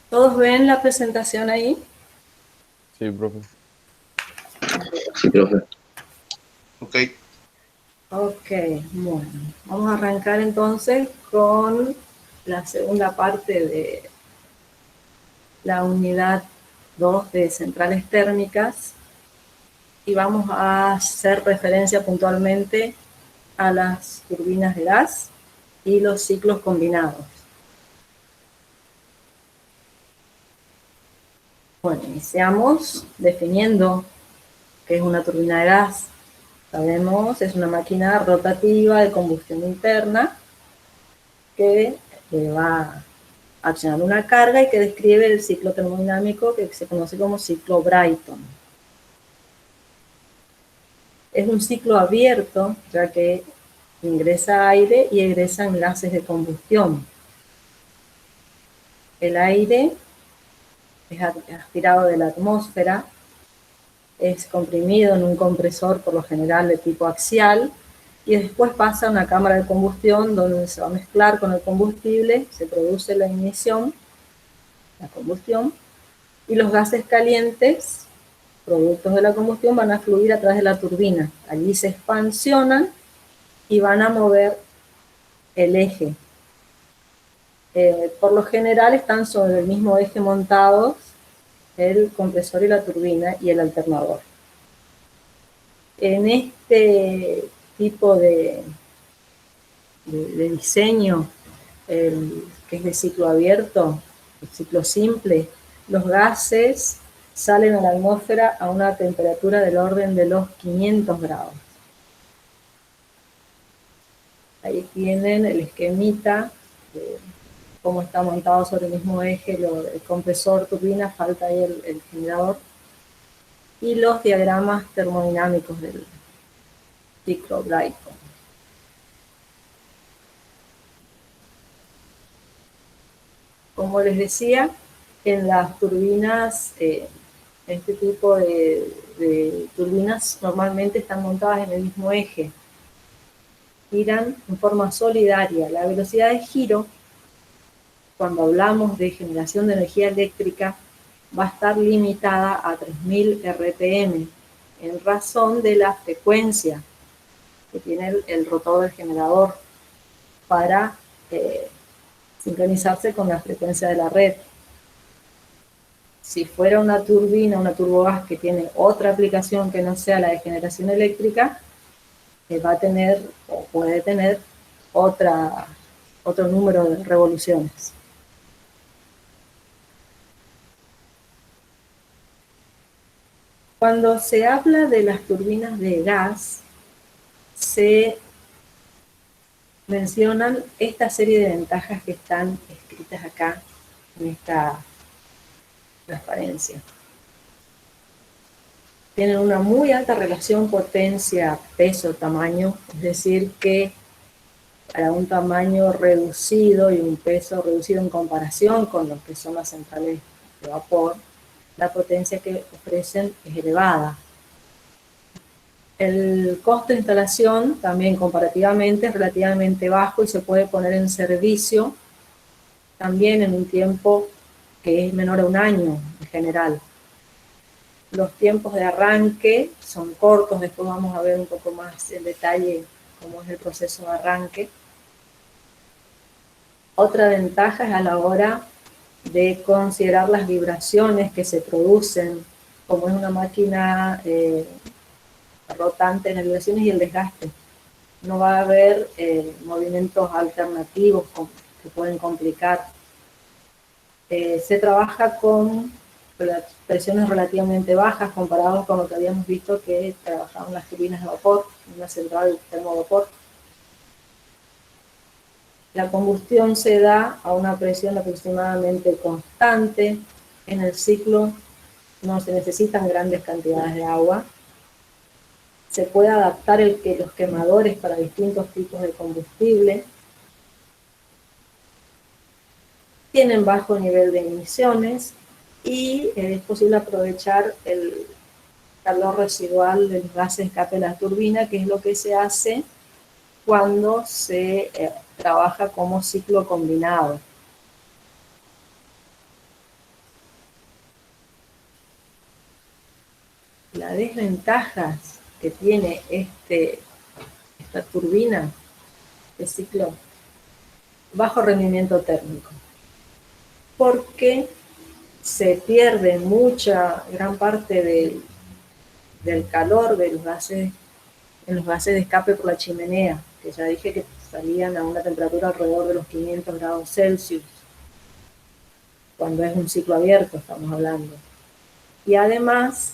¿Todos ven la presentación ahí? Sí, profe. Sí, profe. Ok. Ok, bueno. Vamos a arrancar entonces con la segunda parte de la unidad 2 de centrales térmicas y vamos a hacer referencia puntualmente a las turbinas de gas y los ciclos combinados. Bueno, iniciamos definiendo qué es una turbina de gas. Sabemos, es una máquina rotativa de combustión interna que va accionando una carga y que describe el ciclo termodinámico que se conoce como ciclo Brayton. Es un ciclo abierto, ya que ingresa aire y egresan gases de combustión. El aire es aspirado de la atmósfera, es comprimido en un compresor por lo general de tipo axial y después pasa a una cámara de combustión donde se va a mezclar con el combustible, se produce la ignición, la combustión, y los gases calientes, productos de la combustión, van a fluir a través de la turbina. Allí se expansionan y van a mover el eje. Por lo general están sobre el mismo eje montados el compresor y la turbina y el alternador. En este tipo de diseño, que es de ciclo abierto, el ciclo simple, los gases salen a la atmósfera a una temperatura del orden de los 500 grados. Ahí tienen el esquemita de cómo está montado sobre el mismo eje el compresor, turbina, falta ahí el generador, y los diagramas termodinámicos del ciclo Brayton. Como les decía, en las turbinas, este tipo de turbinas normalmente están montadas en el mismo eje, giran en forma solidaria. La velocidad de giro, cuando hablamos de generación de energía eléctrica, va a estar limitada a 3000 RPM, en razón de la frecuencia que tiene el rotor del generador para sincronizarse con la frecuencia de la red. Si fuera una turbina, una turbogás que tiene otra aplicación que no sea la de generación eléctrica, va a tener o puede tener otro número de revoluciones. Cuando se habla de las turbinas de gas, se mencionan esta serie de ventajas que están escritas acá en esta transparencia. Tienen una muy alta relación potencia-peso-tamaño, es decir, que para un tamaño reducido y un peso reducido en comparación con lo que son las centrales de vapor, la potencia que ofrecen es elevada. El costo de instalación también comparativamente es relativamente bajo y se puede poner en servicio también en un tiempo que es menor a un año en general. Los tiempos de arranque son cortos, después vamos a ver un poco más en detalle cómo es el proceso de arranque. Otra ventaja es a la hora de considerar las vibraciones que se producen, como es una máquina rotante, las vibraciones y el desgaste. No va a haber movimientos alternativos que pueden complicar. Se trabaja con presiones relativamente bajas comparados con lo que habíamos visto que trabajaban las turbinas de vapor, una central termovapor. La combustión se da a una presión aproximadamente constante. En el ciclo no se necesitan grandes cantidades de agua. Se puede adaptar los quemadores para distintos tipos de combustible. Tienen bajo nivel de emisiones y es posible aprovechar el calor residual de los gases de escape de la turbina, que es lo que se hace cuando se trabaja como ciclo combinado. desventajas que tiene esta turbina de ciclo, bajo rendimiento térmico, porque se pierde gran parte del calor de los gases, en los gases de escape por la chimenea, que ya dije que salían a una temperatura alrededor de los 500 grados Celsius, cuando es un ciclo abierto estamos hablando. Y además,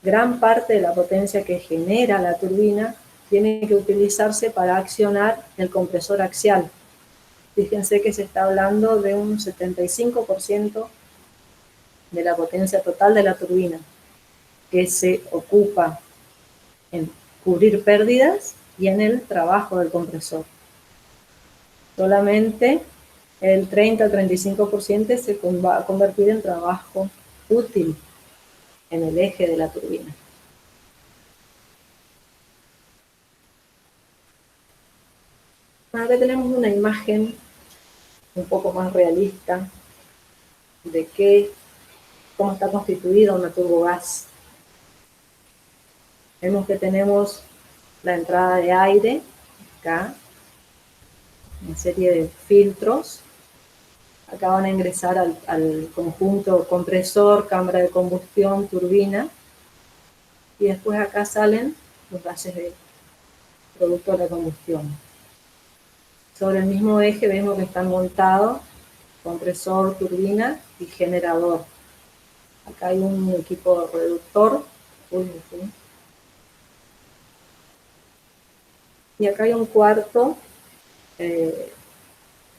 gran parte de la potencia que genera la turbina tiene que utilizarse para accionar el compresor axial. Fíjense que se está hablando de un 75% de la potencia total de la turbina, que se ocupa en cubrir pérdidas y en el trabajo del compresor. Solamente el 30 al 35% se va a convertir en trabajo útil en el eje de la turbina. Ahora tenemos una imagen un poco más realista de cómo está constituida una turbogás. Vemos que tenemos la entrada de aire, acá, una serie de filtros. Acá van a ingresar al conjunto compresor, cámara de combustión, turbina, y después acá salen los gases de producto de la combustión. Sobre el mismo eje vemos que están montados compresor, turbina y generador. Acá hay un equipo reductor. Y acá hay un cuarto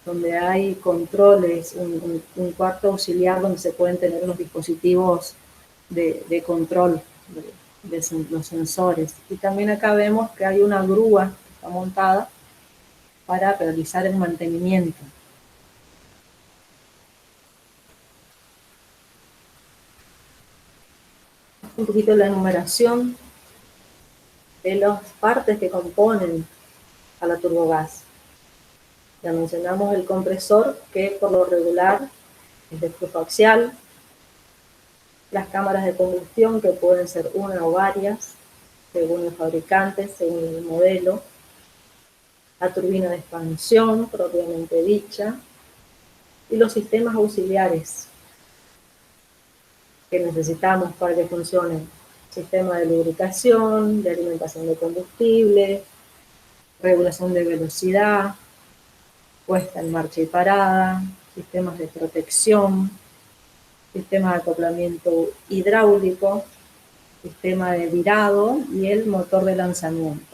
donde hay controles, un cuarto auxiliar donde se pueden tener los dispositivos de control de los sensores. Y también acá vemos que hay una grúa que está montada para realizar el mantenimiento. Un poquito la enumeración de las partes que componen a la turbogás. Ya mencionamos el compresor, que por lo regular es de flujo axial, las cámaras de combustión, que pueden ser una o varias, según el fabricante, según el modelo, la turbina de expansión, propiamente dicha, y los sistemas auxiliares que necesitamos para que funcionen: sistema de lubricación, de alimentación de combustible, regulación de velocidad, puesta en marcha y parada, sistemas de protección, sistema de acoplamiento hidráulico, sistema de virado y el motor de lanzamiento.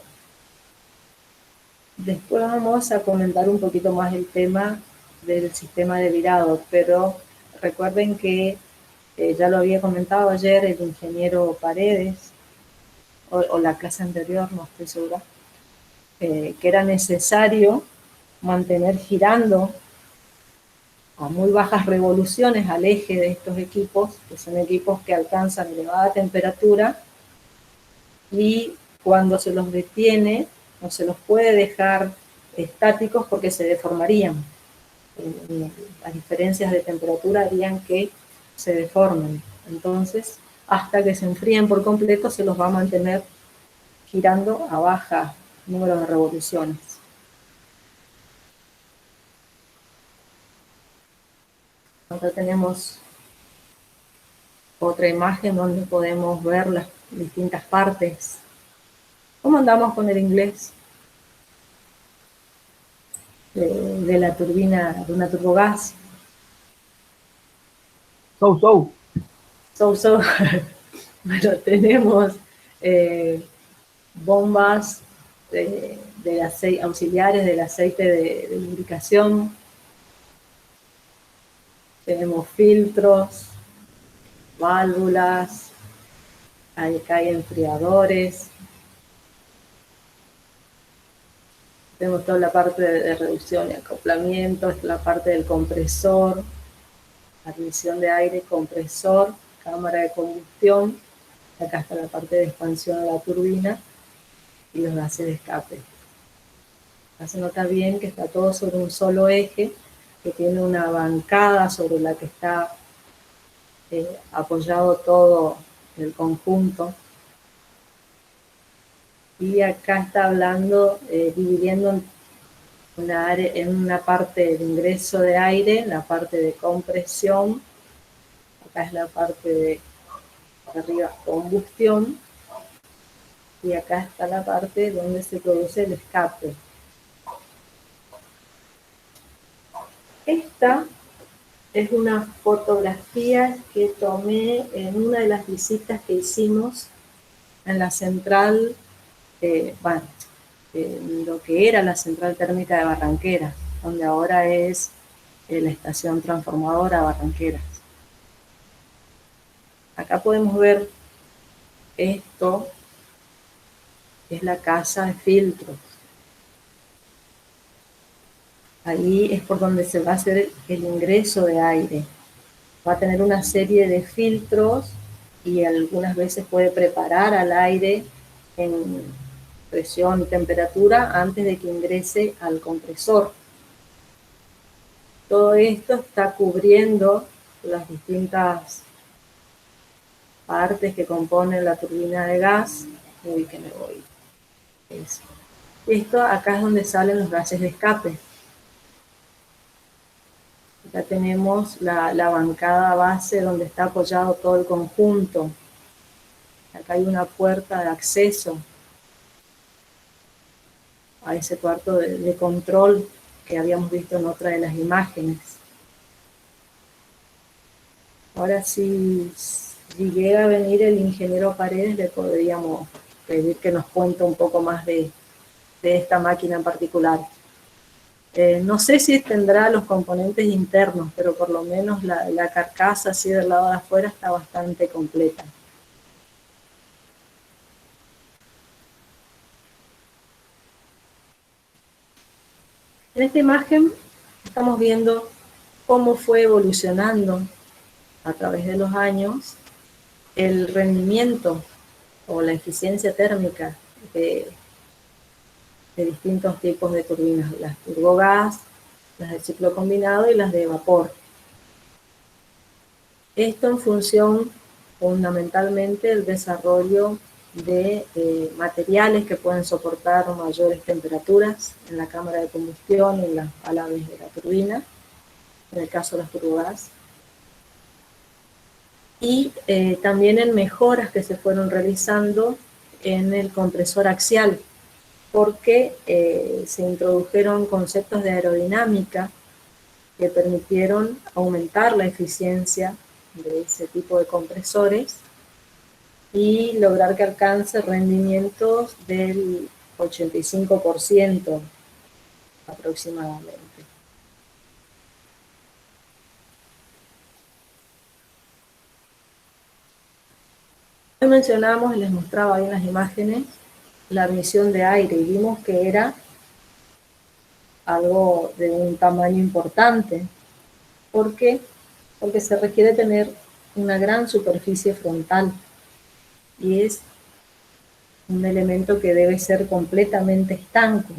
Después vamos a comentar un poquito más el tema del sistema de virado, pero recuerden que ya lo había comentado ayer el ingeniero Paredes, o la clase anterior, no estoy segura, que era necesario mantener girando a muy bajas revoluciones al eje de estos equipos, que son equipos que alcanzan elevada temperatura, y cuando se los detiene, no se los puede dejar estáticos porque se deformarían. Las diferencias de temperatura harían que se deformen. Entonces, hasta que se enfríen por completo, se los va a mantener girando a baja número de revoluciones. Acá tenemos otra imagen donde podemos ver las distintas partes. ¿Cómo andamos con el inglés? De la turbina, de una turbogás. So. Bueno, tenemos bombas de aceite, auxiliares del aceite de lubricación. Tenemos filtros, válvulas, acá hay enfriadores. Tenemos toda la parte de reducción y acoplamiento, esta es la parte del compresor, admisión de aire, compresor, cámara de combustión. Acá está la parte de expansión de la turbina y los gases de escape. Acá se nota bien que está todo sobre un solo eje, que tiene una bancada sobre la que está apoyado todo el conjunto Y acá está hablando, dividiendo en una parte de ingreso de aire, la parte de compresión, acá es la parte de arriba, combustión, y acá está la parte donde se produce el escape. Esta es una fotografía que tomé en una de las visitas que hicimos en la central, lo que era la central térmica de Barranqueras, donde ahora es la estación transformadora Barranqueras. Acá podemos ver esto, es la casa de filtros. Ahí es por donde se va a hacer el ingreso de aire. Va a tener una serie de filtros y algunas veces puede preparar al aire en presión y temperatura antes de que ingrese al compresor. Todo esto está cubriendo las distintas partes que componen la turbina de gas. Uy, que me voy. Eso. Esto acá es donde salen los gases de escape. Acá tenemos la bancada base donde está apoyado todo el conjunto. Acá hay una puerta de acceso a ese cuarto de control que habíamos visto en otra de las imágenes. Ahora, si llega a venir el ingeniero Paredes, le podríamos pedir que nos cuente un poco más de esta máquina en particular. No sé si tendrá los componentes internos, pero por lo menos la carcasa así del lado de afuera está bastante completa. En esta imagen estamos viendo cómo fue evolucionando a través de los años el rendimiento o la eficiencia térmica de distintos tipos de turbinas, las turbogás, las de ciclo combinado y las de vapor. Esto en función fundamentalmente del desarrollo de materiales que pueden soportar mayores temperaturas en la cámara de combustión y en las alaves de la turbina, en el caso de las turbogás. Y también en mejoras que se fueron realizando en el compresor axial, porque se introdujeron conceptos de aerodinámica que permitieron aumentar la eficiencia de ese tipo de compresores y lograr que alcance rendimientos del 85% aproximadamente. Hoy mencionamos y les mostraba ahí en las imágenes la admisión de aire y vimos que era algo de un tamaño importante. ¿Por qué? Porque se requiere tener una gran superficie frontal y es un elemento que debe ser completamente estanco.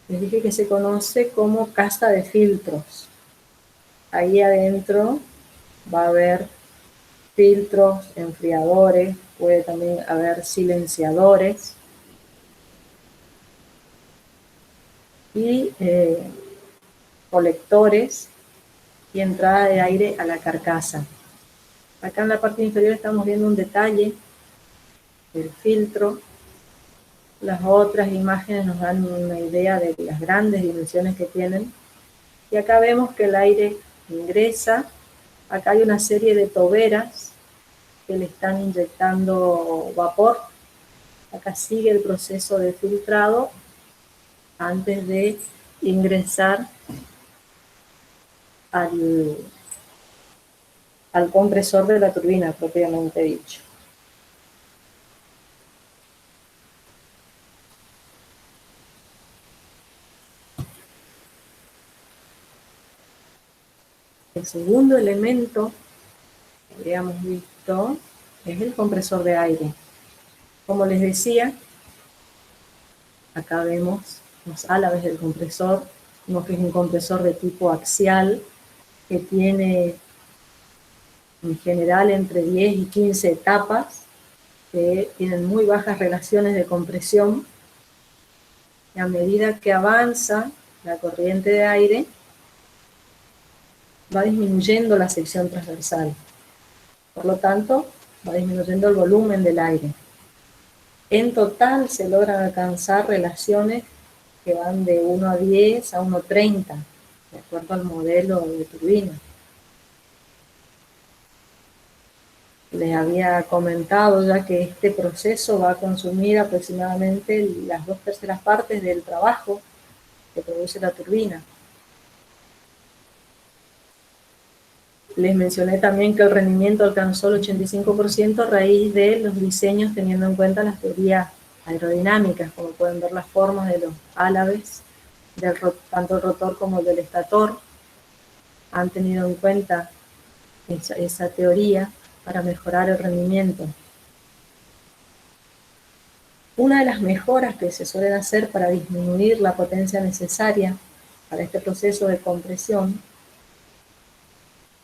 Les dije que se conoce como casa de filtros. Ahí adentro va a haber filtros, enfriadores, puede también haber silenciadores y colectores y entrada de aire a la carcasa. Acá en la parte inferior estamos viendo un detalle del filtro. Las otras imágenes nos dan una idea de las grandes dimensiones que tienen. Y acá vemos que el aire ingresa. Acá hay una serie de toberas que le están inyectando vapor. Acá sigue el proceso de filtrado antes de ingresar al compresor de la turbina, propiamente dicho. El segundo elemento que habíamos visto es el compresor de aire. Como les decía, acá vemos los álabes del compresor. Vemos que es un compresor de tipo axial que tiene en general entre 10 y 15 etapas que tienen muy bajas relaciones de compresión, y a medida que avanza la corriente de aire, va disminuyendo la sección transversal. Por lo tanto, va disminuyendo el volumen del aire. En total se logran alcanzar relaciones que van de 1 a 10 a 1 a 30, de acuerdo al modelo de turbina. Les había comentado ya que este proceso va a consumir aproximadamente las 2/3 partes del trabajo que produce la turbina. Les mencioné también que el rendimiento alcanzó el 85% a raíz de los diseños teniendo en cuenta las teorías aerodinámicas, como pueden ver las formas de los álabes, tanto el rotor como el del estator, han tenido en cuenta esa teoría para mejorar el rendimiento. Una de las mejoras que se suelen hacer para disminuir la potencia necesaria para este proceso de compresión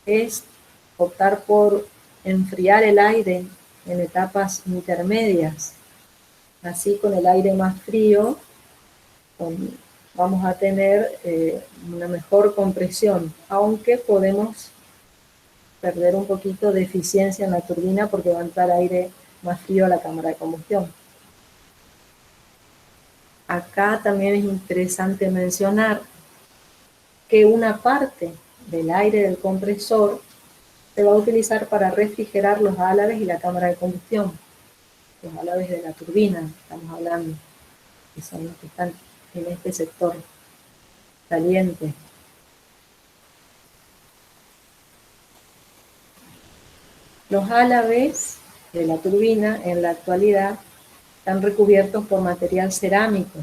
es optar por enfriar el aire en etapas intermedias. Así, con el aire más frío vamos a tener una mejor compresión, aunque podemos perder un poquito de eficiencia en la turbina porque va a entrar aire más frío a la cámara de combustión. Acá también es interesante mencionar que una parte del aire del compresor se va a utilizar para refrigerar los álabes y la cámara de combustión. Los álabes de la turbina, estamos hablando, que son los que están en este sector caliente. Los álabes de la turbina en la actualidad están recubiertos por material cerámico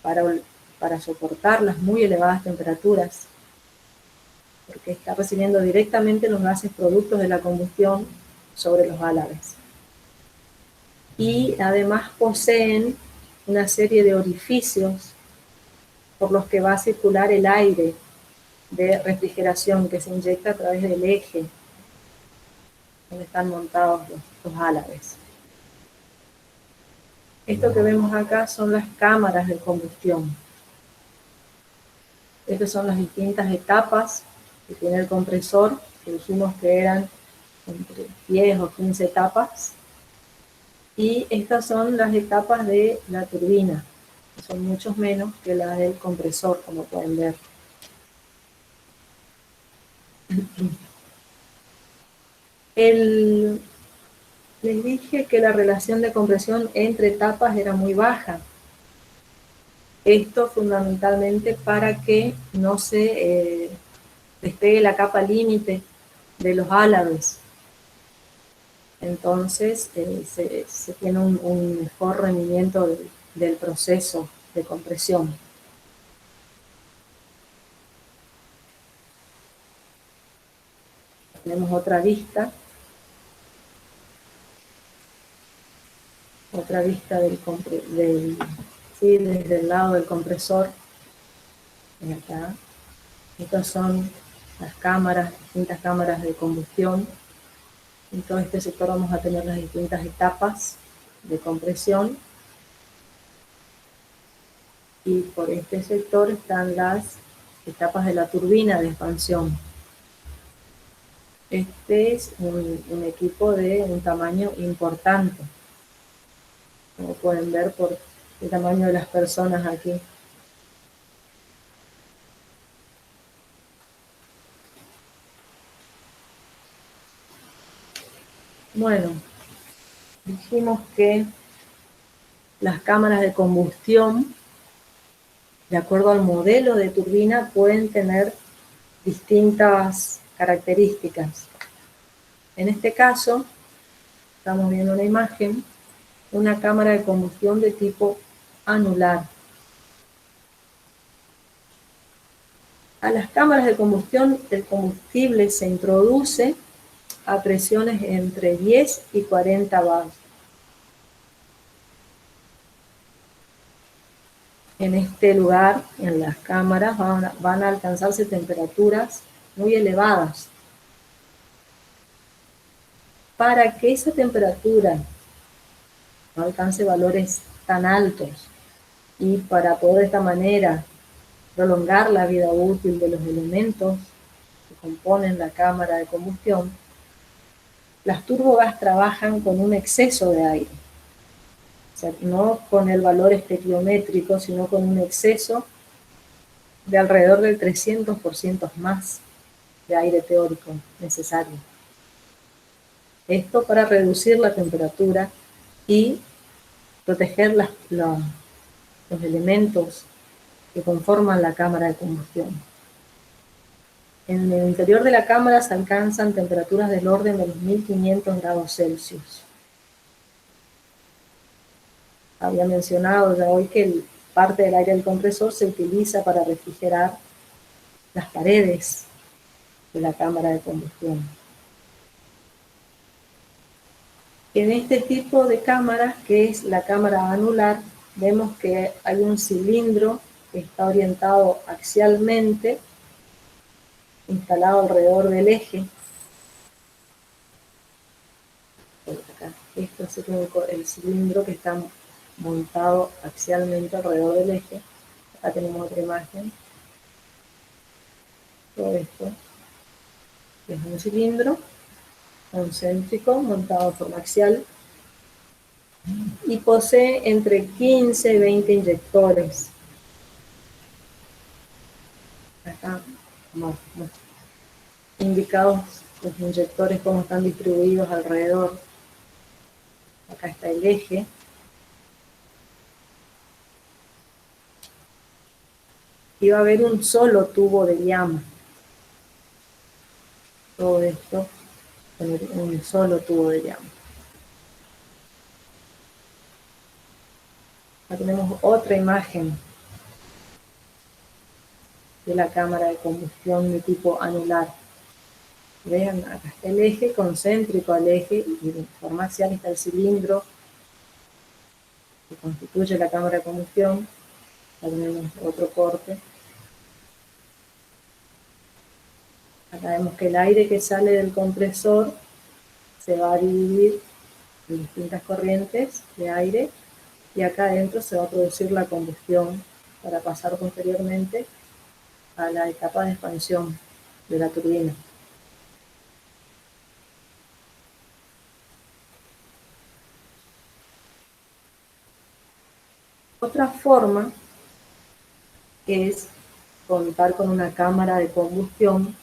para soportar las muy elevadas temperaturas, porque está recibiendo directamente los gases productos de la combustión sobre los álabes. Y además poseen una serie de orificios por los que va a circular el aire de refrigeración que se inyecta a través del eje donde están montados los álabes. Esto que vemos acá son las cámaras de combustión. Estas son las distintas etapas que tiene el compresor, que dijimos que eran entre 10 o 15 etapas. Y estas son las etapas de la turbina, que son mucho menos que las del compresor, como pueden ver. Les dije que la relación de compresión entre etapas era muy baja. Esto fundamentalmente para que no se despegue la capa límite de los álabes. Entonces se tiene un mejor rendimiento del proceso de compresión. Tenemos otra vista desde el lado del compresor. Acá. Estas son las cámaras, distintas cámaras de combustión. En todo este sector vamos a tener las distintas etapas de compresión. Y por este sector están las etapas de la turbina de expansión. Este es un equipo de un tamaño importante, como pueden ver por el tamaño de las personas aquí. Bueno, dijimos que las cámaras de combustión, de acuerdo al modelo de turbina, pueden tener distintas características. En este caso, estamos viendo una imagen, una cámara de combustión de tipo anular. A las cámaras de combustión, el combustible se introduce a presiones entre 10 y 40 bar. En este lugar, en las cámaras, van a alcanzarse temperaturas muy elevadas. Para que esa temperatura no alcance valores tan altos. Y para poder de esta manera prolongar la vida útil de los elementos que componen la cámara de combustión, las turbogas trabajan con un exceso de aire. O sea, no con el valor estequiométrico, sino con un exceso de alrededor del 300% más de aire teórico necesario. Esto para reducir la temperatura y proteger los elementos que conforman la cámara de combustión. En el interior de la cámara se alcanzan temperaturas del orden de los 1500 grados Celsius. Había mencionado ya hoy que parte del aire del compresor se utiliza para refrigerar las paredes de la cámara de combustión. En este tipo de cámara, que es la cámara anular, vemos que hay un cilindro que está orientado axialmente, instalado alrededor del eje. Acá, esto es el cilindro que está montado axialmente alrededor del eje. Acá tenemos otra imagen. Todo esto es un cilindro concéntrico montado de forma axial y posee entre 15 y 20 inyectores. Acá más indicados los inyectores cómo están distribuidos alrededor. Acá está el eje. Y va a haber un solo tubo de llama. Todo esto con un solo tubo de llama. Acá tenemos otra imagen de la cámara de combustión de tipo anular. Vean, acá está el eje concéntrico al eje y de forma axial está el cilindro que constituye la cámara de combustión. Acá tenemos otro corte. Acá vemos que el aire que sale del compresor se va a dividir en distintas corrientes de aire y acá adentro se va a producir la combustión para pasar posteriormente a la etapa de expansión de la turbina. Otra forma es contar con una cámara de combustión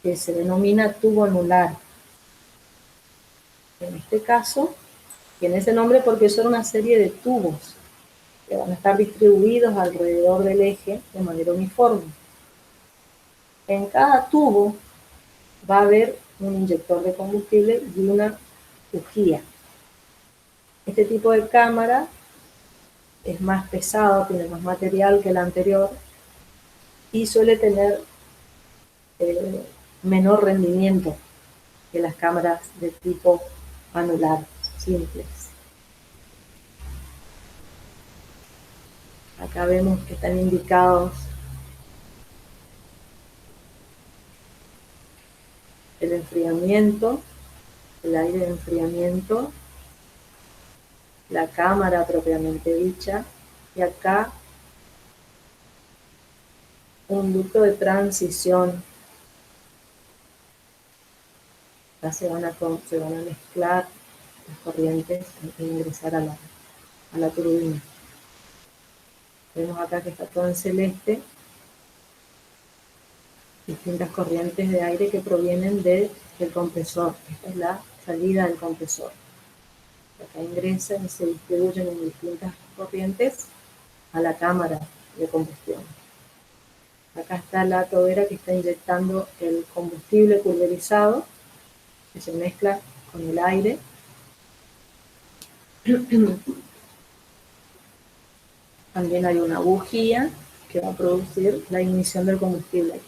que se denomina tubo anular. En este caso, tiene ese nombre porque son una serie de tubos que van a estar distribuidos alrededor del eje de manera uniforme. En cada tubo va a haber un inyector de combustible y una bujía. Este tipo de cámara es más pesado, tiene más material que el anterior y suele tener menor rendimiento que las cámaras de tipo anular simples. Acá vemos que están indicados el enfriamiento, el aire de enfriamiento, la cámara propiamente dicha, y acá un ducto de transición. Acá se van a mezclar las corrientes antes de ingresar a la turbina. Vemos acá que está todo en celeste, distintas corrientes de aire que provienen del compresor. Esta es la salida del compresor. Acá ingresan y se distribuyen en distintas corrientes a la cámara de combustión. Acá está la tobera que está inyectando el combustible pulverizado, que se mezcla con el aire. También hay una bujía que va a producir la ignición del combustible.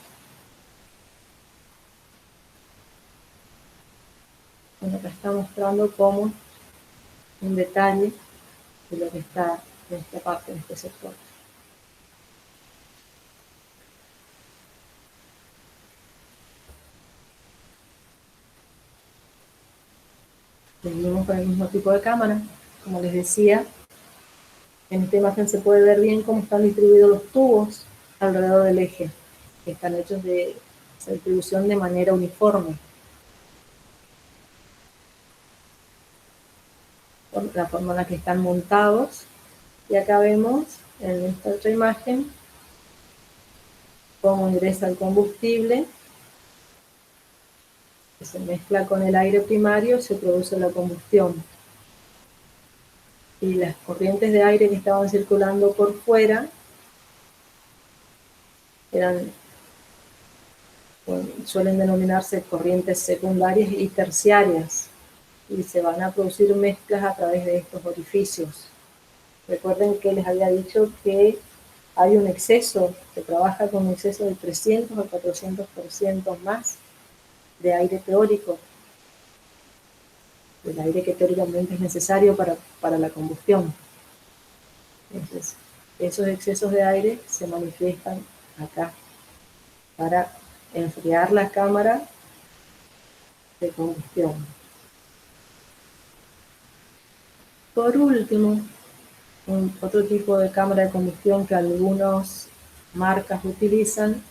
Bueno, acá está mostrando cómo un detalle de lo que está en esta parte, en este sector. Seguimos con el mismo tipo de cámara. como les decía, en esta imagen se puede ver bien cómo están distribuidos los tubos alrededor del eje, que están hechos de esa distribución de manera uniforme. Por la forma en la que están montados. Y acá vemos en esta otra imagen cómo ingresa el combustible, que se mezcla con el aire primario y se produce la combustión. Y las corrientes de aire que estaban circulando por fuera suelen denominarse corrientes secundarias y terciarias, y se van a producir mezclas a través de estos orificios. Recuerden que les había dicho que hay un exceso, se trabaja con un exceso de 300 o 400% más de aire teórico, del aire que teóricamente es necesario para la combustión. Entonces, esos excesos de aire se manifiestan acá para enfriar la cámara de combustión. Por último, otro tipo de cámara de combustión que algunas marcas utilizan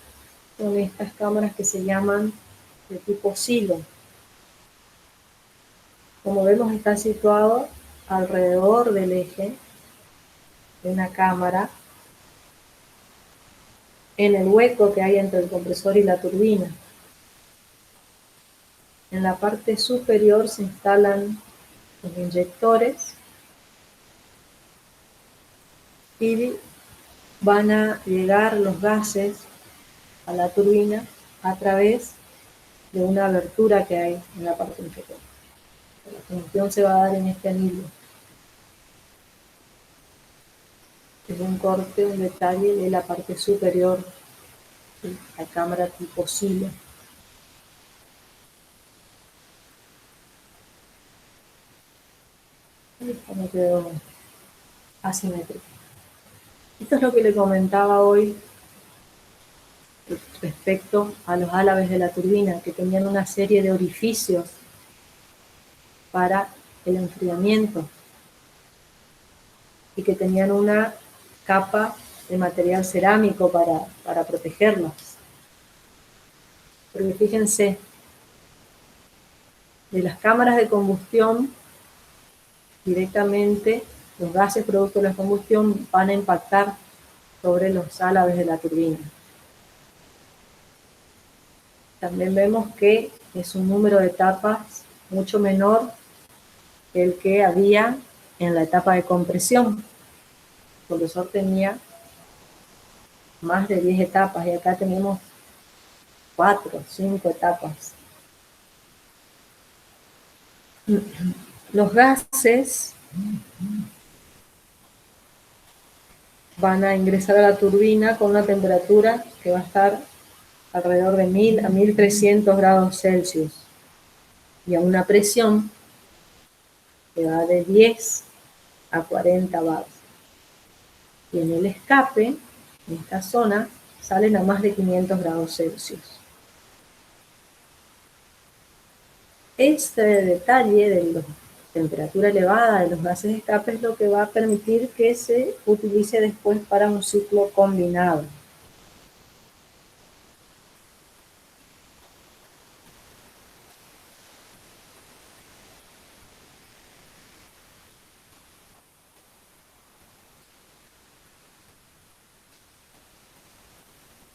son estas cámaras que se llaman de tipo silo. Como vemos, está situado alrededor del eje de una cámara, en el hueco que hay entre el compresor y la turbina. En la parte superior se instalan los inyectores y van a llegar los gases a la turbina a través de una abertura que hay en la parte inferior. La combustión se va a dar en este anillo. Es un corte, un detalle de la parte superior de la cámara tipo silo. Esto no quedó asimétrico. Esto es lo que le comentaba hoy respecto a los álabes de la turbina, que tenían una serie de orificios para el enfriamiento y que tenían una capa de material cerámico para protegerlos. Porque fíjense, de las cámaras de combustión, directamente los gases producto de la combustión van a impactar sobre los álabes de la turbina. También vemos que es un número de etapas mucho menor que el que había en la etapa de compresión. El compresor tenía más de 10 etapas y acá tenemos 4, 5 etapas. Los gases van a ingresar a la turbina con una temperatura que va a estar alrededor de 1000 a 1300 grados Celsius y a una presión que va de 10 a 40 bar. Y en el escape, en esta zona, salen a más de 500 grados Celsius. Este detalle de la temperatura elevada de los gases de escape es lo que va a permitir que se utilice después para un ciclo combinado.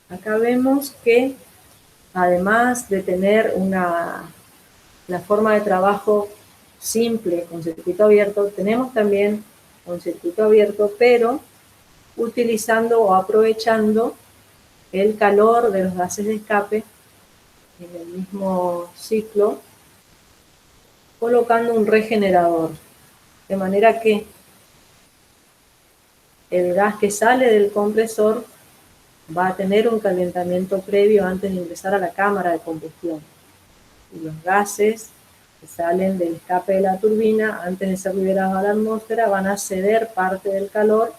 Acá vemos que además de tener la forma de trabajo simple con circuito abierto, tenemos también un circuito abierto, pero utilizando o aprovechando el calor de los gases de escape en el mismo ciclo, colocando un regenerador, de manera que el gas que sale del compresor va a tener un calentamiento previo antes de ingresar a la cámara de combustión. Y los gases que salen del escape de la turbina, antes de ser liberados a la atmósfera, van a ceder parte del calor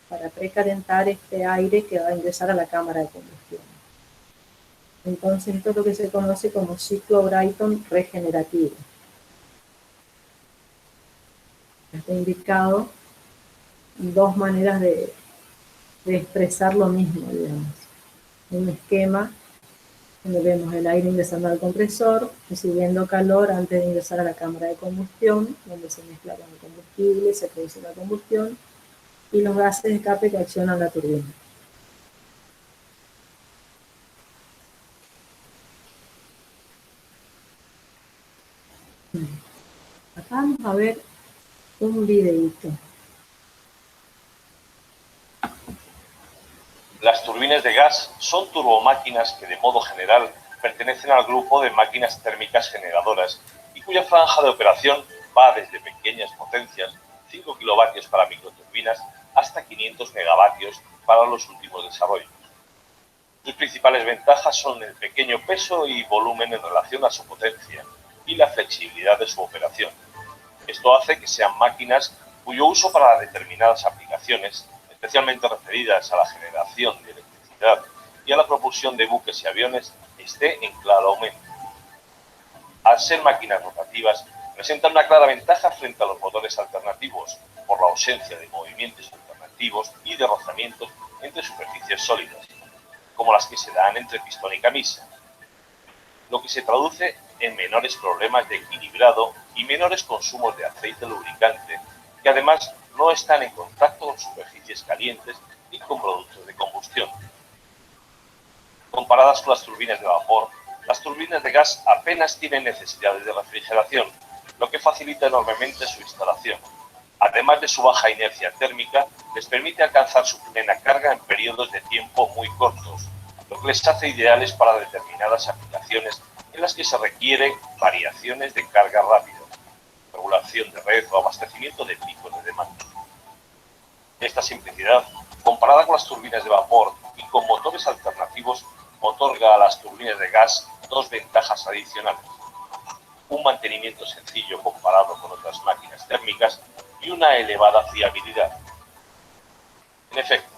para precalentar este aire que va a ingresar a la cámara de combustión. Entonces, esto es lo que se conoce como ciclo Brayton regenerativo. está indicado dos maneras de expresar lo mismo, digamos. Un esquema donde vemos el aire ingresando al compresor, recibiendo calor antes de ingresar a la cámara de combustión, donde se mezcla con el combustible, se produce la combustión, y los gases de escape que accionan la turbina. Acá vamos a ver un videito. Las turbinas de gas son turbomáquinas que de modo general pertenecen al grupo de máquinas térmicas generadoras y cuya franja de operación va desde pequeñas potencias, 5 kilovatios para microturbinas, hasta 500 megavatios para los últimos desarrollos. Sus principales ventajas son el pequeño peso y volumen en relación a su potencia y la flexibilidad de su operación. Esto hace que sean máquinas cuyo uso para determinadas aplicaciones, especialmente referidas a la generación de electricidad y a la propulsión de buques y aviones, esté en claro aumento. Al ser máquinas rotativas, presentan una clara ventaja frente a los motores alternativos por la ausencia de movimientos alternativos y de rozamientos entre superficies sólidas, como las que se dan entre pistón y camisa, lo que se traduce en menores problemas de equilibrado y menores consumos de aceite lubricante, que además no están en contacto con superficies calientes y con productos de combustión. Comparadas con las turbinas de vapor, las turbinas de gas apenas tienen necesidades de refrigeración, lo que facilita enormemente su instalación. Además de su baja inercia térmica, les permite alcanzar su plena carga en periodos de tiempo muy cortos, lo que les hace ideales para determinadas aplicaciones en las que se requieren variaciones de carga rápida, regulación de red o abastecimiento de picos de demanda. Esta simplicidad, comparada con las turbinas de vapor y con motores alternativos, otorga a las turbinas de gas dos ventajas adicionales: un mantenimiento sencillo comparado con otras máquinas térmicas y una elevada fiabilidad. En efecto,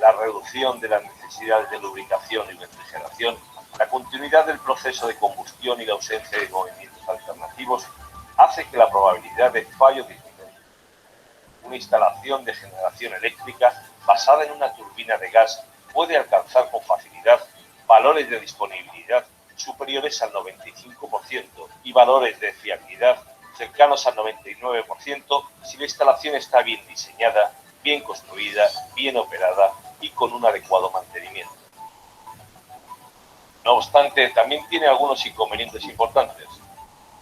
la reducción de las necesidades de lubricación y refrigeración, la continuidad del proceso de combustión y la ausencia de movimientos alternativos hace que la probabilidad de fallo disminuya. Una instalación de generación eléctrica basada en una turbina de gas puede alcanzar con facilidad valores de disponibilidad superiores al 95% y valores de fiabilidad cercanos al 99% si la instalación está bien diseñada, bien construida, bien operada y con un adecuado mantenimiento. No obstante, también tiene algunos inconvenientes importantes,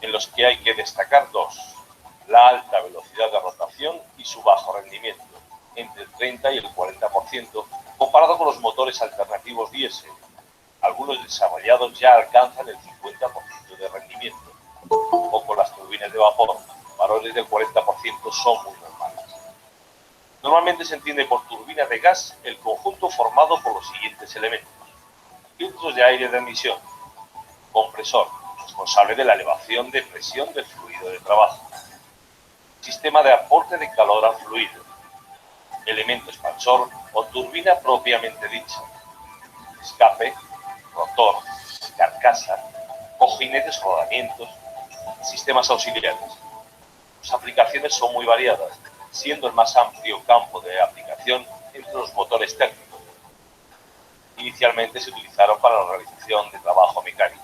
en los que hay que destacar dos: la alta velocidad de rotación y su bajo rendimiento, entre el 30 y el 40%, comparado con los motores alternativos diésel. Algunos desarrollados ya alcanzan el 50% de rendimiento, o con las turbinas de vapor, valores del 40% son muy normales. Normalmente se entiende por turbina de gas el conjunto formado por los siguientes elementos: filtros de aire de admisión, compresor, responsable de la elevación de presión del fluido de trabajo, sistema de aporte de calor al fluido, elemento expansor o turbina propiamente dicha, escape, rotor, carcasa, cojinetes, rodamientos, sistemas auxiliares. Sus aplicaciones son muy variadas, siendo el más amplio campo de aplicación entre los motores térmicos. Inicialmente se utilizaron para la realización de trabajo mecánico.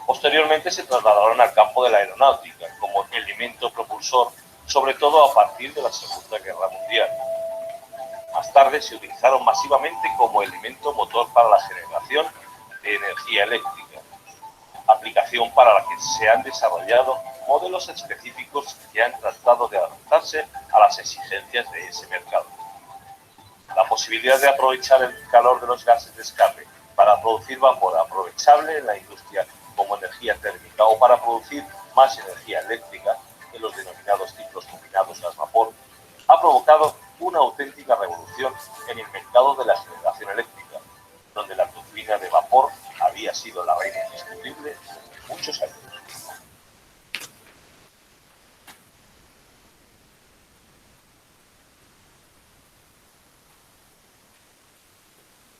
Posteriormente se trasladaron al campo de la aeronáutica como elemento propulsor, sobre todo a partir de la Segunda Guerra Mundial. Más tarde se utilizaron masivamente como elemento motor para la generación de energía eléctrica, aplicación para la que se han desarrollado modelos específicos que han tratado de adaptarse a las exigencias de ese mercado. La posibilidad de aprovechar el calor de los gases de escape para producir vapor aprovechable en la industria como energía térmica o para producir más energía eléctrica en los denominados ciclos combinados gas-vapor ha provocado una auténtica revolución en el mercado de la generación eléctrica, donde la turbina de vapor había sido la reina indiscutible durante muchos años.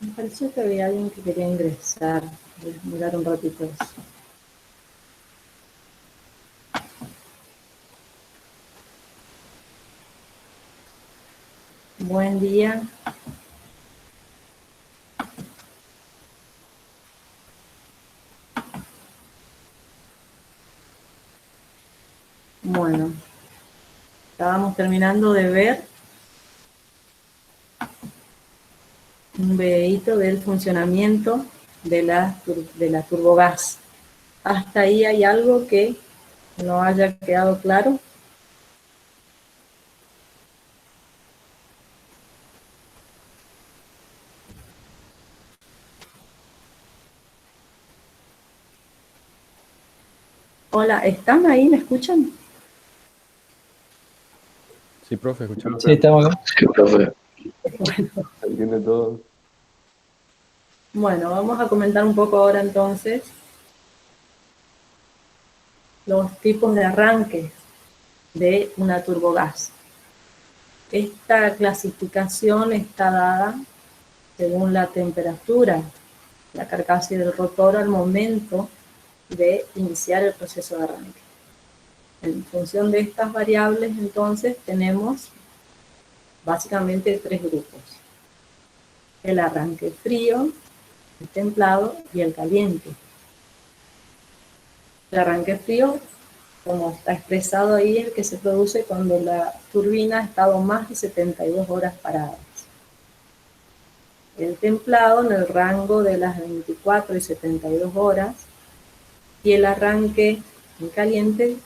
Me pareció que había alguien que quería ingresar. Voy a mirar un ratito eso. Buen día. Bueno, estábamos terminando de ver un videíto del funcionamiento de la turbogás. ¿Hasta ahí hay algo que no haya quedado claro? Hola, ¿están ahí? ¿Me escuchan? Sí, profe, escuchamos. Sí, estamos acá. Sí, profe. Se entiende todo. Bueno, vamos a comentar un poco ahora entonces los tipos de arranque de una turbogás. Esta clasificación está dada según la temperatura, la carcasa y del rotor al momento de iniciar el proceso de arranque. En función de estas variables, entonces, tenemos básicamente tres grupos: el arranque frío, el templado y el caliente. El arranque frío, como está expresado ahí, es el que se produce cuando la turbina ha estado más de 72 horas parada. El templado en el rango de las 24 y 72 horas, y el arranque en caliente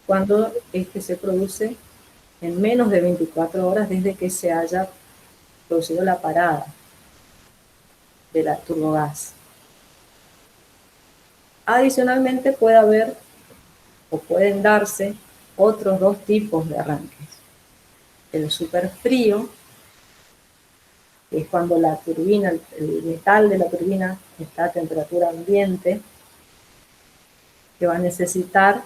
cuando este se produce en menos de 24 horas desde que se haya producido la parada de la turbogás. Adicionalmente puede haber o pueden darse otros dos tipos de arranques. El superfrío, que es cuando la turbina, el metal de la turbina está a temperatura ambiente, que va a necesitar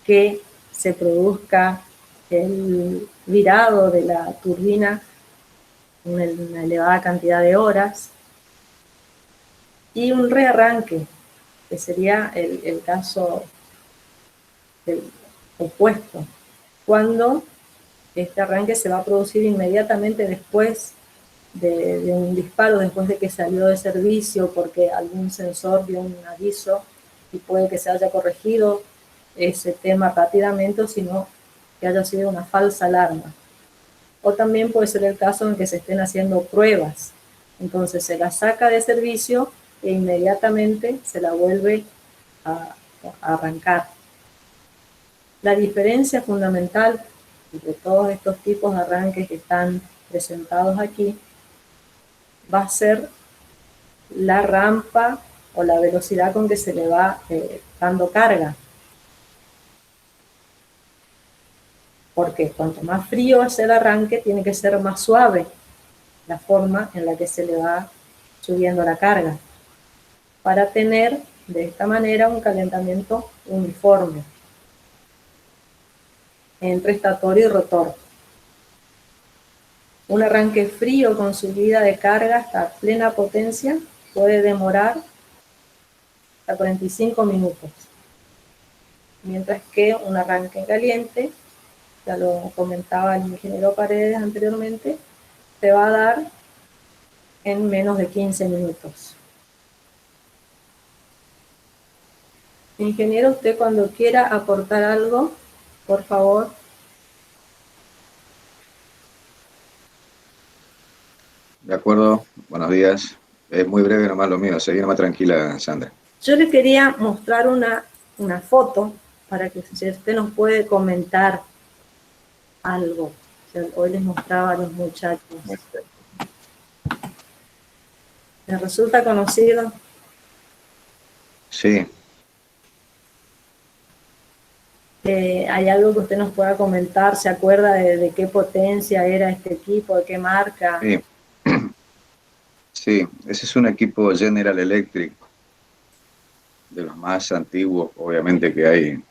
que se produzca el virado de la turbina una elevada cantidad de horas, y un rearranque, que sería el caso opuesto, cuando este arranque se va a producir inmediatamente después de un disparo, después de que salió de servicio porque algún sensor dio un aviso y puede que se haya corregido ese tema rápidamente, o sino que haya sido una falsa alarma. O también puede ser el caso en que se estén haciendo pruebas. Entonces se la saca de servicio e inmediatamente se la vuelve a arrancar. La diferencia fundamental entre todos estos tipos de arranques que están presentados aquí va a ser la rampa o la velocidad con que se le va dando carga. Porque cuanto más frío es el arranque, tiene que ser más suave la forma en la que se le va subiendo la carga, para tener de esta manera un calentamiento uniforme entre estator y rotor. Un arranque frío con subida de carga hasta plena potencia puede demorar hasta 45 minutos, mientras que un arranque caliente, ya lo comentaba el ingeniero Paredes anteriormente, se va a dar en menos de 15 minutos. Ingeniero, usted cuando quiera aportar algo, por favor. De acuerdo, buenos días. Es muy breve nomás lo mío, seguir más tranquila, Sandra. Yo le quería mostrar una foto para que si usted nos puede comentar algo. Hoy les mostraba a los muchachos. ¿Les resulta conocido? Sí. ¿Hay algo que usted nos pueda comentar? ¿Se acuerda de qué potencia era este equipo, de qué marca? Sí. Sí, ese es un equipo General Electric, de los más antiguos, obviamente, que hay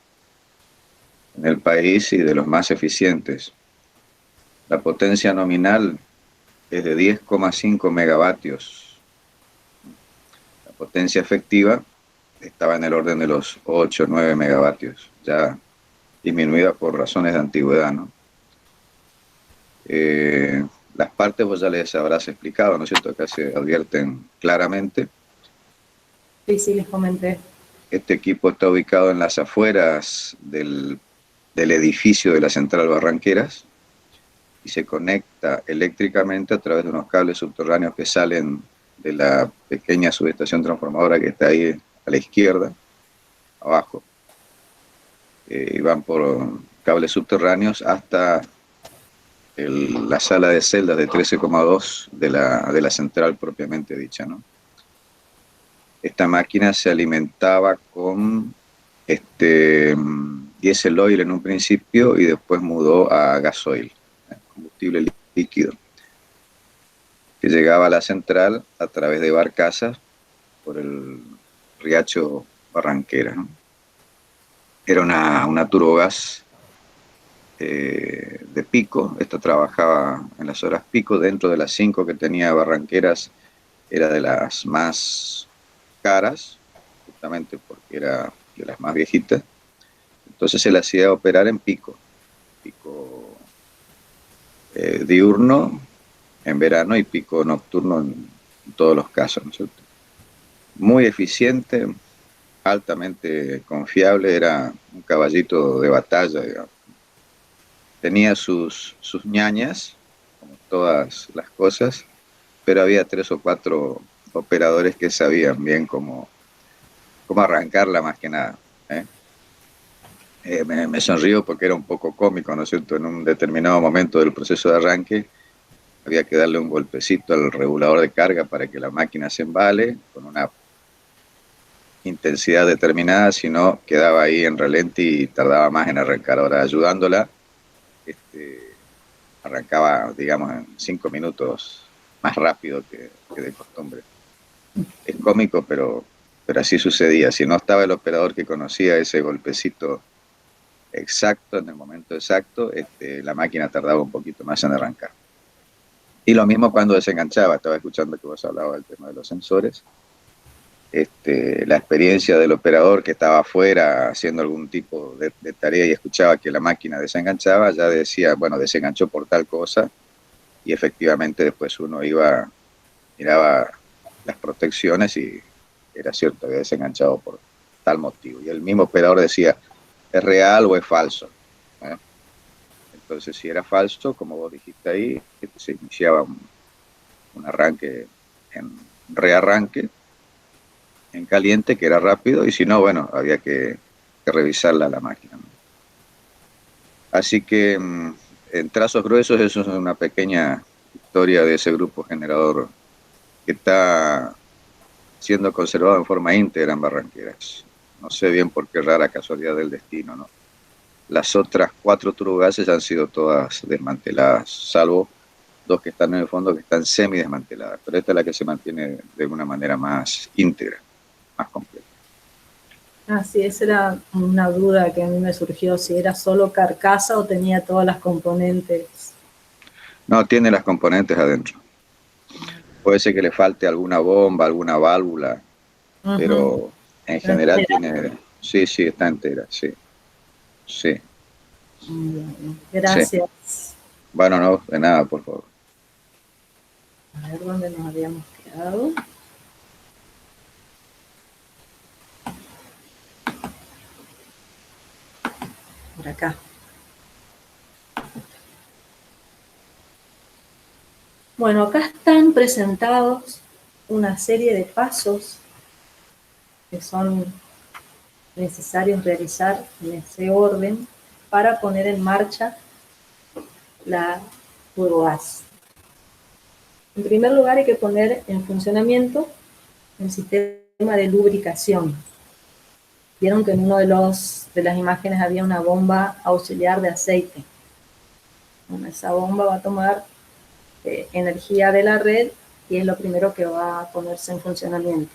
en el país y de los más eficientes. La potencia nominal es de 10,5 megavatios. La potencia efectiva estaba en el orden de los 8 o 9 megavatios, ya disminuida por razones de antigüedad, ¿no? Las partes vos ya les habrás explicado, ¿no es cierto? Acá se advierten claramente. Sí, sí, les comenté. Este equipo está ubicado en las afueras del edificio de la Central Barranqueras y se conecta eléctricamente a través de unos cables subterráneos que salen de la pequeña subestación transformadora que está ahí a la izquierda, abajo. Y van por cables subterráneos hasta la sala de celdas de 13,2 de la central propiamente dicha, ¿no? Esta máquina se alimentaba con diésel oil en un principio y después mudó a gasoil, combustible líquido, que llegaba a la central a través de barcazas por el riacho Barranquera, ¿no? Era una turbogas de pico. Esta trabajaba en las horas pico. Dentro de las 5 que tenía Barranqueras era de las más caras, justamente porque era de las más viejitas. Entonces se la hacía operar en pico diurno en verano y pico nocturno en todos los casos, ¿no es cierto? Muy eficiente, altamente confiable, era un caballito de batalla, digamos. Tenía sus ñañas, como todas las cosas, pero había 3 o 4 operadores que sabían bien cómo arrancarla más que nada, ¿eh? Me sonrío porque era un poco cómico, ¿no es cierto? En un determinado momento del proceso de arranque había que darle un golpecito al regulador de carga para que la máquina se embale con una intensidad determinada, si no quedaba ahí en relente y tardaba más en arrancar. Ahora, ayudándola, arrancaba, digamos, en 5 minutos más rápido que de costumbre. Es cómico, pero así sucedía. Si no estaba el operador que conocía ese golpecito exacto, en el momento exacto, la máquina tardaba un poquito más en arrancar. Y lo mismo cuando desenganchaba. Estaba escuchando que vos hablabas del tema de los sensores. La experiencia del operador que estaba afuera haciendo algún tipo de tarea y escuchaba que la máquina desenganchaba, ya decía, bueno, desenganchó por tal cosa, y efectivamente después uno iba, miraba las protecciones y era cierto, había desenganchado por tal motivo. Y el mismo operador decía, ¿es real o es falso? ¿Eh? Entonces, si era falso, como vos dijiste ahí, se iniciaba un arranque en rearranque, en caliente, que era rápido, y si no, bueno, había que revisarla la máquina, ¿no? Así que, en trazos gruesos, eso es una pequeña historia de ese grupo generador que está siendo conservado en forma íntegra en Barranqueras. No sé bien por qué rara casualidad del destino, ¿no? Las otras 4 turbogases han sido todas desmanteladas, salvo 2 que están en el fondo, que están semi desmanteladas, pero esta es la que se mantiene de una manera más íntegra, más completa. Ah, sí, esa era una duda que a mí me surgió, si era solo carcasa o tenía todas las componentes. No, tiene las componentes adentro. Puede ser que le falte alguna bomba, alguna válvula, pero en general tiene... Sí, está entera, sí. Sí. Bien, gracias. Sí. Bueno, no, de nada, por favor. A ver dónde nos habíamos quedado. Por acá. Bueno, acá están presentados una serie de pasos que son necesarios realizar en ese orden para poner en marcha la turbogas. En primer lugar, hay que poner en funcionamiento el sistema de lubricación. Vieron que en uno de las imágenes había una bomba auxiliar de aceite. Bueno, esa bomba va a tomar energía de la red y es lo primero que va a ponerse en funcionamiento.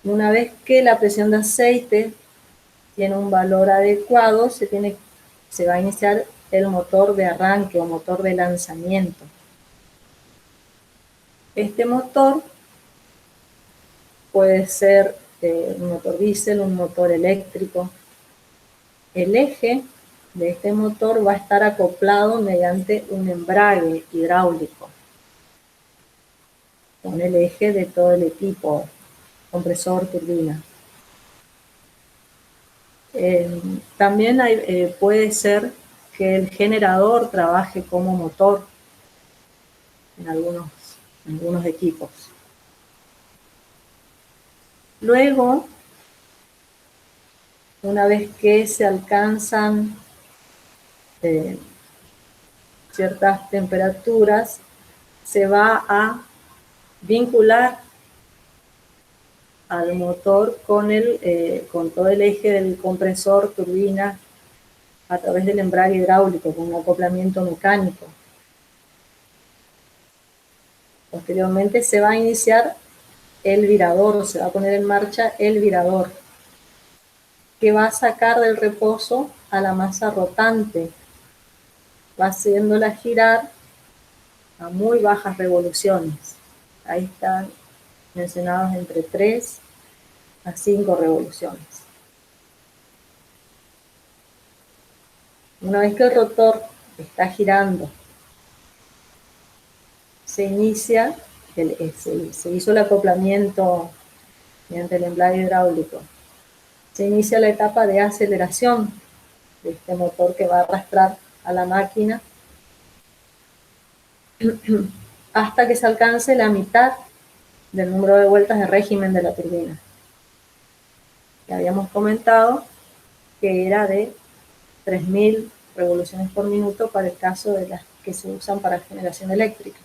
Una vez que la presión de aceite tiene un valor adecuado, se va a iniciar el motor de arranque o motor de lanzamiento. Este motor puede ser un motor diésel, un motor eléctrico. El eje de este motor va a estar acoplado mediante un embrague hidráulico con el eje de todo el equipo, compresor, turbina. También puede ser que el generador trabaje como motor en algunos equipos. Luego, una vez que se alcanzan ciertas temperaturas, se va a vincular al motor con todo el eje del compresor, turbina, a través del embrague hidráulico, con un acoplamiento mecánico. Posteriormente se va a iniciar el virador, o se va a poner en marcha el virador, que va a sacar del reposo a la masa rotante, va haciéndola girar a muy bajas revoluciones. Ahí están mencionados entre 3 a 5 revoluciones. Una vez que el rotor está girando, se inicia, se hizo el acoplamiento mediante el embrague hidráulico, se inicia la etapa de aceleración de este motor que va a arrastrar a la máquina hasta que se alcance la mitad del número de vueltas de régimen de la turbina. Ya habíamos comentado que era de 3000 revoluciones por minuto para el caso de las que se usan para generación eléctrica.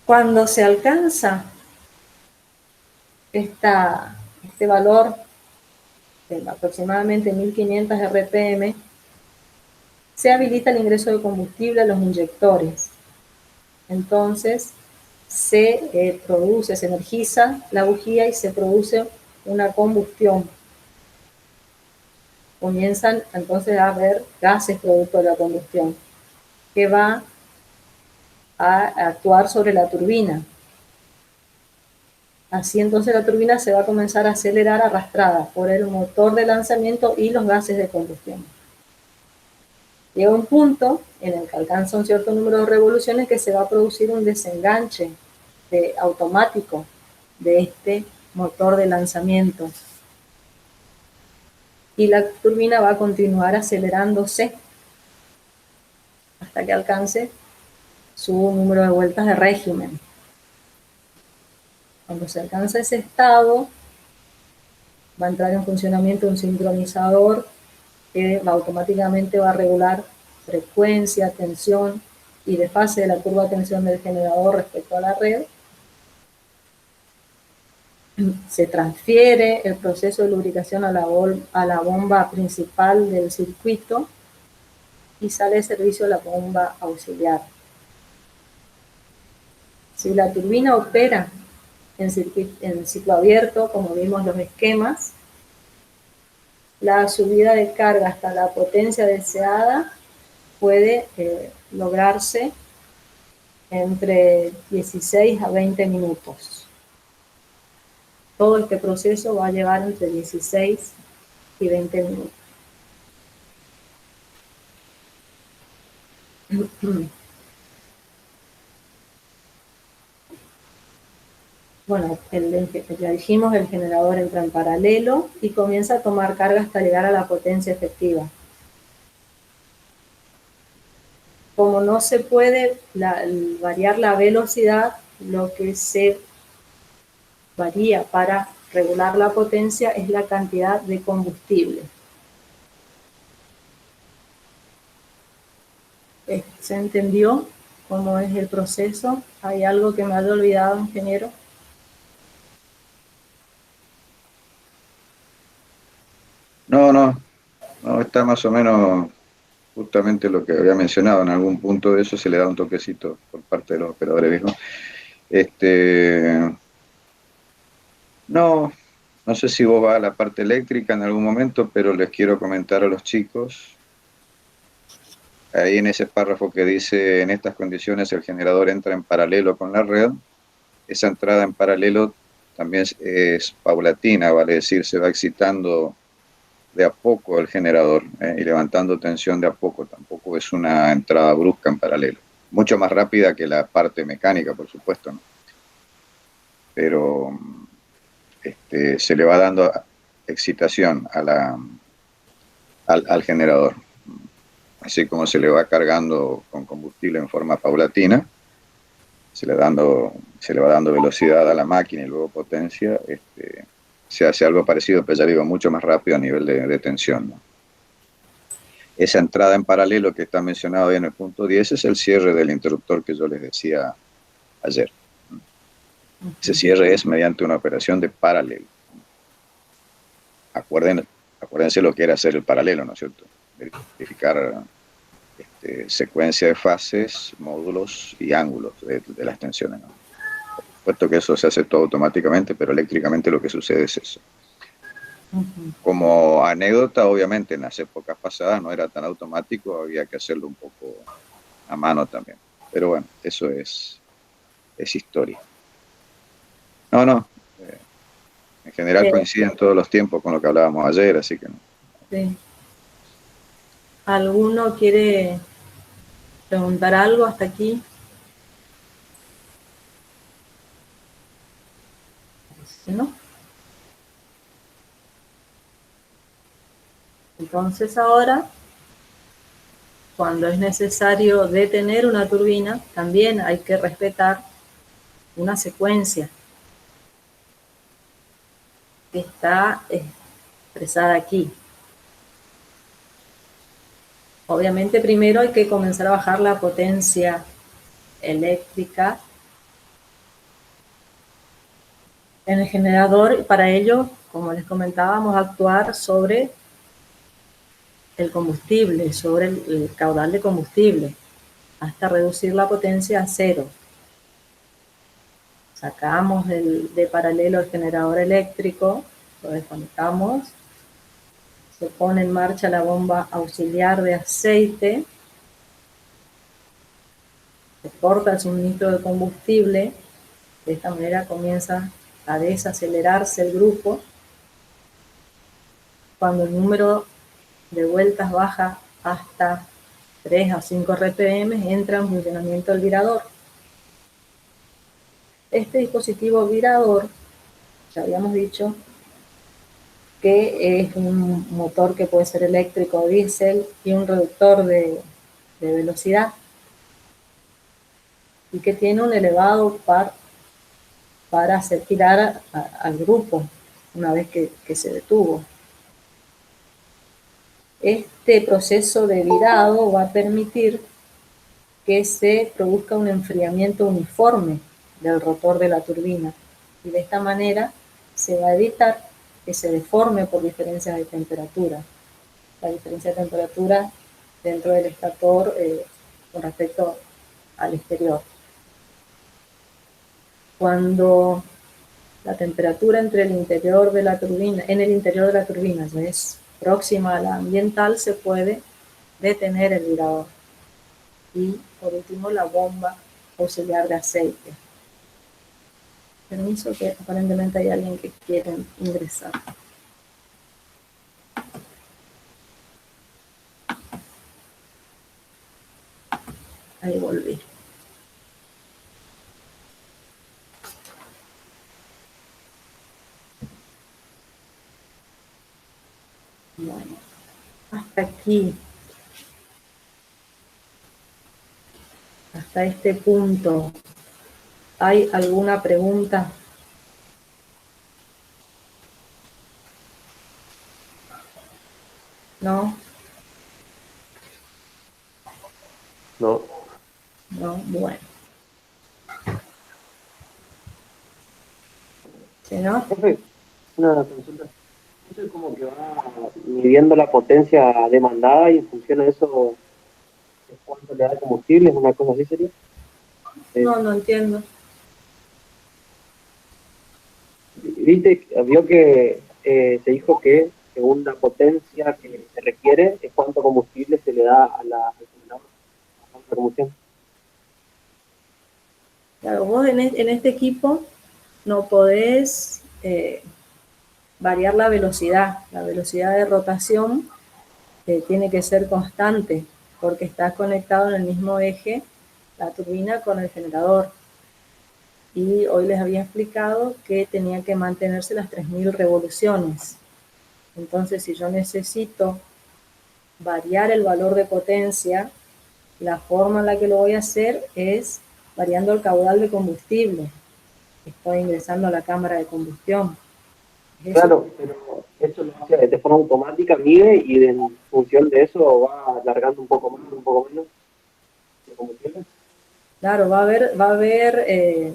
Cuando se alcanza este valor de aproximadamente 1500 RPM, se habilita el ingreso de combustible a los inyectores. Entonces se energiza la bujía y se produce una combustión. Comienzan entonces a haber gases producto de la combustión, que va a actuar sobre la turbina. Así entonces la turbina se va a comenzar a acelerar arrastrada por el motor de lanzamiento y los gases de combustión. Llega un punto en el que alcanza un cierto número de revoluciones que se va a producir un desenganche automático de este motor de lanzamiento. Y la turbina va a continuar acelerándose hasta que alcance su número de vueltas de régimen. Cuando se alcanza ese estado, va a entrar en funcionamiento un sincronizador que automáticamente va a regular frecuencia, tensión y desfase de la curva de tensión del generador respecto a la red. Se transfiere el proceso de lubricación a la bomba principal del circuito y sale de servicio la bomba auxiliar. Si la turbina opera en ciclo abierto, como vimos los esquemas, la subida de carga hasta la potencia deseada puede lograrse entre 16 a 20 minutos. Todo este proceso va a llevar entre 16 y 20 minutos. Bueno, ya dijimos, el generador entra en paralelo y comienza a tomar carga hasta llegar a la potencia efectiva. Como no se puede variar la velocidad, lo que se varía para regular la potencia es la cantidad de combustible. ¿Se entendió cómo es el proceso? ¿Hay algo que me haya olvidado, ingeniero? No, está más o menos justamente lo que había mencionado. En algún punto de eso se le da un toquecito por parte de los operadores viejos. No sé si vos vas a la parte eléctrica en algún momento, pero les quiero comentar a los chicos, ahí en ese párrafo que dice, en estas condiciones el generador entra en paralelo con la red. Esa entrada en paralelo también es paulatina, vale decir, se va excitando de a poco el generador y levantando tensión de a poco. Tampoco es una entrada brusca en paralelo. Mucho más rápida que la parte mecánica, por supuesto, ¿no? Pero se le va dando excitación al generador. Así como se le va cargando con combustible en forma paulatina, se le va dando velocidad a la máquina y luego potencia, se hace algo parecido, pero ya digo, mucho más rápido a nivel de tensión, ¿no? Esa entrada en paralelo que está mencionado ahí en el punto 10 es el cierre del interruptor que yo les decía ayer. Ese cierre es mediante una operación de paralelo. Acuérdense lo que era hacer el paralelo, ¿no es cierto? Verificar secuencia de fases, módulos y ángulos de las tensiones, ¿no? Por supuesto que eso se hace todo automáticamente, pero eléctricamente lo que sucede es eso. Como anécdota, obviamente, en las épocas pasadas no era tan automático, había que hacerlo un poco a mano también. Pero bueno, eso es historia. No, en general coinciden todos los tiempos con lo que hablábamos ayer, así que no. Sí. ¿Alguno quiere preguntar algo hasta aquí? ¿No? Entonces ahora, cuando es necesario detener una turbina, también hay que respetar una secuencia que está expresada aquí. Obviamente primero hay que comenzar a bajar la potencia eléctrica en el generador y para ello, como les comentábamos, actuar sobre el combustible, sobre el caudal de combustible, hasta reducir la potencia a 0. Sacamos de paralelo el generador eléctrico, lo desconectamos, se pone en marcha la bomba auxiliar de aceite, se corta el suministro de combustible, de esta manera comienza a desacelerarse el grupo. Cuando el número de vueltas baja hasta 3 a 5 RPM, entra en funcionamiento el virador. Este dispositivo virador, ya habíamos dicho, que es un motor que puede ser eléctrico o diésel y un reductor de velocidad y que tiene un elevado par para hacer girar al grupo una vez que se detuvo. Este proceso de virado va a permitir que se produzca un enfriamiento uniforme del rotor de la turbina y de esta manera se va a evitar que se deforme por diferencias de temperatura. La diferencia de temperatura dentro del estator con respecto al exterior. Cuando la temperatura entre el interior de la turbina, en el interior de la turbina ya es próxima a la ambiental, se puede detener el virador. Y por último la bomba auxiliar de aceite. Permiso, que aparentemente hay alguien que quiere ingresar. Ahí volví. Bueno, hasta aquí. Hasta este punto. ¿Hay alguna pregunta? ¿No? No. No, bueno. ¿Sí, no? Profe, una consulta. Eso es como que va midiendo la potencia demandada y en función de eso es cuánto le da de combustible, es una cosa así sería. No entiendo. Viste, vio que se dijo que según la potencia que se requiere es cuánto combustible se le da al generador, a la combustión. Claro, vos en este equipo no podés variar la velocidad de rotación tiene que ser constante, porque está conectado en el mismo eje la turbina con el generador. Y hoy les había explicado que tenía que mantenerse las 3000 revoluciones. Entonces, si yo necesito variar el valor de potencia, la forma en la que lo voy a hacer es variando el caudal de combustible. Estoy ingresando a la cámara de combustión. Claro, pero eso lo hace de forma automática, mide y en función de eso va alargando un poco más, un poco menos de combustible. Claro, va a haber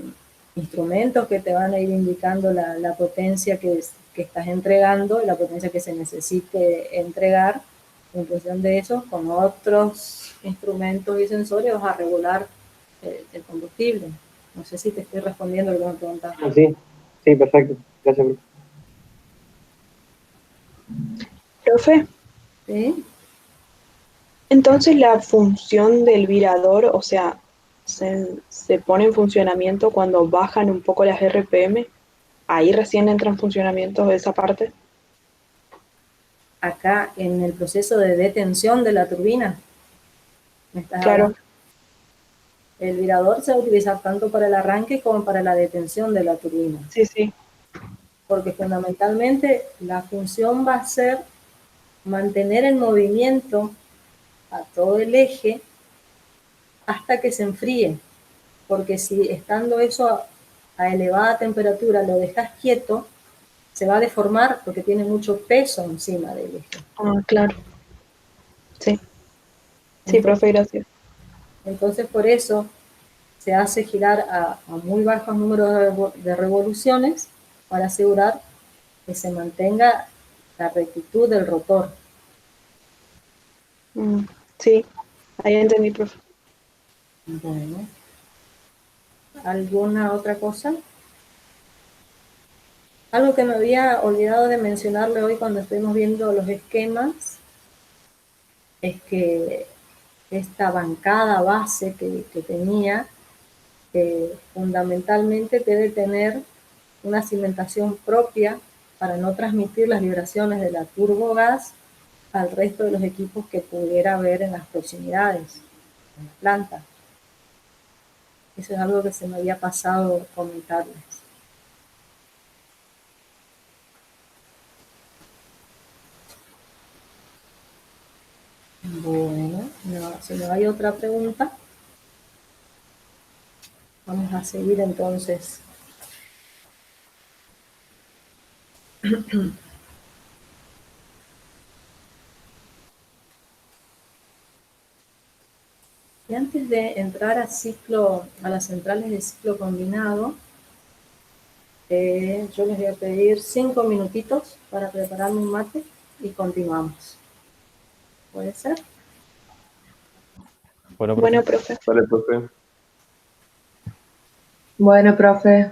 instrumentos que te van a ir indicando la potencia que estás entregando y la potencia que se necesite entregar. En función de eso, con otros instrumentos y sensores vas a regular el combustible. No sé si te estoy respondiendo lo que me preguntabas. Sí, sí, perfecto. Gracias. Profe, ¿Sí? entonces la función del virador, o sea, se pone en funcionamiento cuando bajan un poco las RPM, ahí recién entra en funcionamiento esa parte. Acá en el proceso de detención de la turbina, ¿me estás Claro, hablando? El virador se va a utilizar tanto para el arranque como para la detención de la turbina, sí, sí. porque fundamentalmente la función va a ser mantener en movimiento a todo el eje hasta que se enfríe, porque si estando eso a elevada temperatura lo dejas quieto, se va a deformar porque tiene mucho peso encima del eje. Ah, claro. Sí, sí, profe, gracias. Entonces por eso se hace girar a muy bajos números de revoluciones para asegurar que se mantenga la rectitud del rotor. Sí, ahí entendí, profe. Bueno, ¿alguna otra cosa? Algo que me había olvidado de mencionarle hoy cuando estuvimos viendo los esquemas es que esta bancada base que tenía fundamentalmente debe tener una cimentación propia para no transmitir las vibraciones de la turbogas al resto de los equipos que pudiera haber en las proximidades, en la planta. Eso es algo que se me había pasado comentarles. Bueno, no, si no hay otra pregunta, vamos a seguir entonces. Y antes de entrar a las centrales de ciclo combinado, yo les voy a pedir 5 minutitos para prepararme un mate y continuamos. ¿Puede ser? Bueno, Bueno, profe. Vale, profe. Bueno, profe.